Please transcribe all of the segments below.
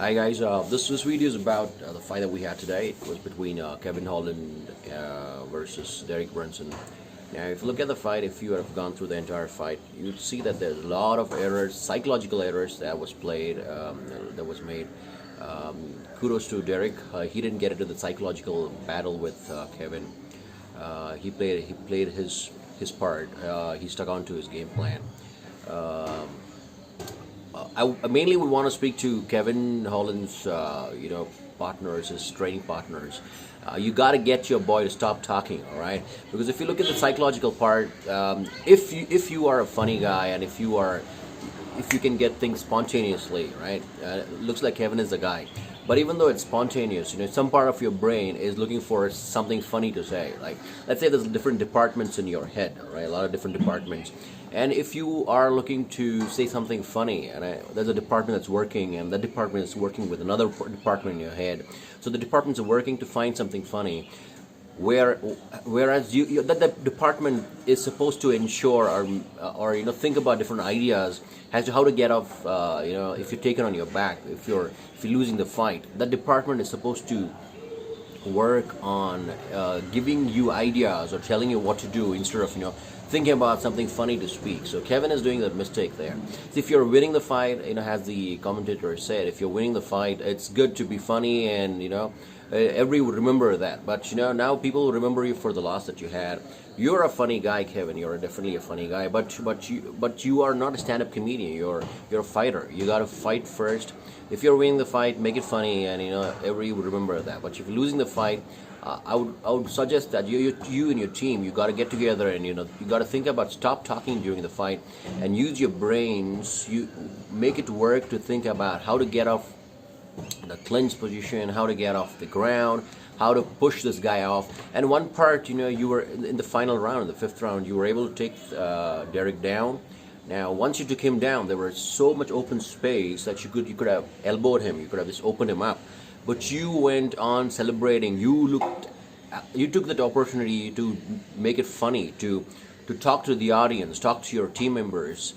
Hi guys, this video is about the fight that we had today. It was between Kevin Holland versus Derek Brunson. Now, if you look at the fight, if you have gone through the entire fight, you'd see that there's a lot of errors, psychological errors that was played, that was made. Kudos to Derek. He didn't get into the psychological battle with Kevin. He played his part. He stuck on to his game plan. I mainly would want to speak to Kevin Holland's, partners, his training partners. You got to get your boy to stop talking, all right? Because if you look at the psychological part, if you are a funny guy and if you can get things spontaneously, right? Looks like Kevin is the guy. But even though it's spontaneous, some part of your brain is looking for something funny to say. Like, let's say there's different departments in your head, right? A lot of different departments. And if you are looking to say something funny, and there's a department that's working, and that department is working with another department in your head. So the departments are working to find something funny. Whereas that department is supposed to ensure or think about different ideas as to how to get off, if you're taken on your back, if you're losing the fight. That department is supposed to work on giving you ideas or telling you what to do instead of thinking about something funny to speak. So Kevin is doing that mistake there. So if you're winning the fight, as the commentator said, if you're winning the fight, it's good to be funny, and everybody would remember that. But now people will remember you for the loss that you had. You're a funny guy, Kevin. You're definitely a funny guy. But you are not a stand-up comedian. You're a fighter. You got to fight first. If you're winning the fight, make it funny, and everybody would remember that. But if you're losing the fight, I would suggest that you and your team, you got to get together, and you got to think about stop talking during the fight and use your brains. You make it work to think about how to get off the clinch position, how to get off the ground, how to push this guy off. And one part, you were in the final round, the fifth round, you were able to take Derek down. Now, once you took him down, there was so much open space that you could have elbowed him, you could have just opened him up. But you went on celebrating. You took that opportunity to make it funny, to talk to the audience, talk to your team members,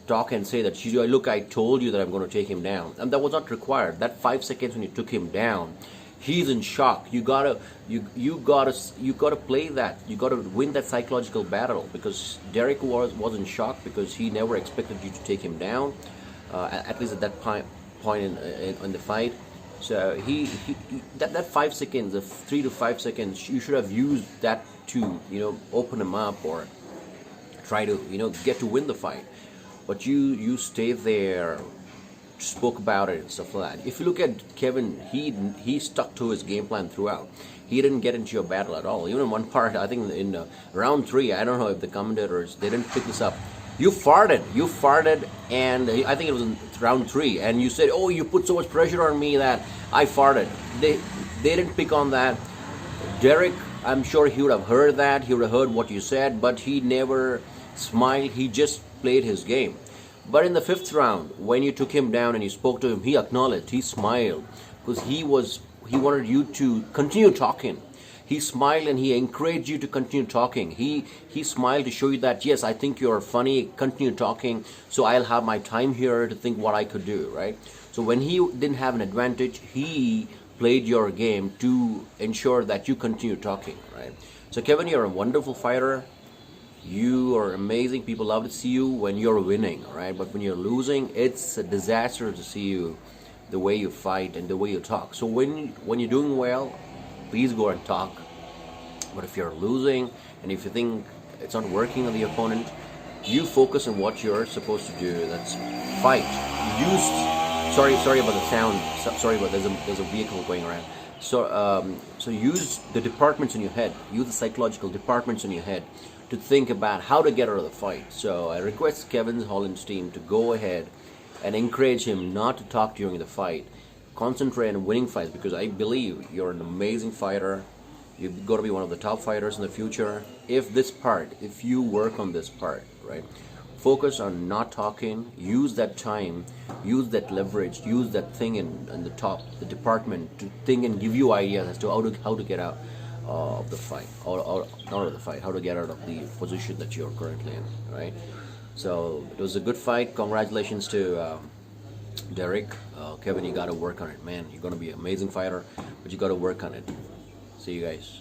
talk and say that, look, I told you that I'm going to take him down. And that was not required. That 5 seconds when you took him down, he's in shock. You gotta play that. You gotta win that psychological battle, because Derek was in shock because he never expected you to take him down, at least at that point in the fight. So that 5 seconds, the 3 to 5 seconds, you should have used that to open him up or try to get to win the fight. But you stay there, spoke about it and stuff like that. If you look at Kevin, he stuck to his game plan throughout. He didn't get into your battle at all. Even in one part, I think in round 3, I don't know if the commentators, they didn't pick this up. You farted, and I think it was in round 3, and you said, "Oh, you put so much pressure on me that I farted." They didn't pick on that. Derek, I'm sure he would have heard that. He would have heard what you said, but he never smiled. He just played his game. But in the 5th round, when you took him down and you spoke to him, he acknowledged, he smiled, because he wanted you to continue talking. He smiled and he encouraged you to continue talking. He smiled to show you that, yes, I think you're funny, continue talking, so I'll have my time here to think what I could do, right? So when he didn't have an advantage, he played your game to ensure that you continue talking, right? So Kevin, you're a wonderful fighter. You are amazing. People love to see you when you're winning, right? But when you're losing, it's a disaster to see you, the way you fight and the way you talk. So when you're doing well, please go and talk. But if you're losing and if you think it's not working on the opponent, you focus on what you're supposed to do. That's fight. Sorry about the sound. Sorry about there's a vehicle going around. So use the departments in your head. Use the psychological departments in your head to think about how to get out of the fight. So I request Kevin Holland's team to go ahead and encourage him not to talk during the fight. Concentrate on winning fights, because I believe you're an amazing fighter. You've got to be one of the top fighters in the future. If you work on this part, right? Focus on not talking. Use that time. Use that leverage. Use that thing in the top, the department, to think and give you ideas as to how to get out of the fight, or not of the fight, how to get out of the position that you're currently in, right? So it was a good fight. Congratulations to Derek, Kevin, you got to work on it, man. You're gonna be an amazing fighter, but you got to work on it. See you guys.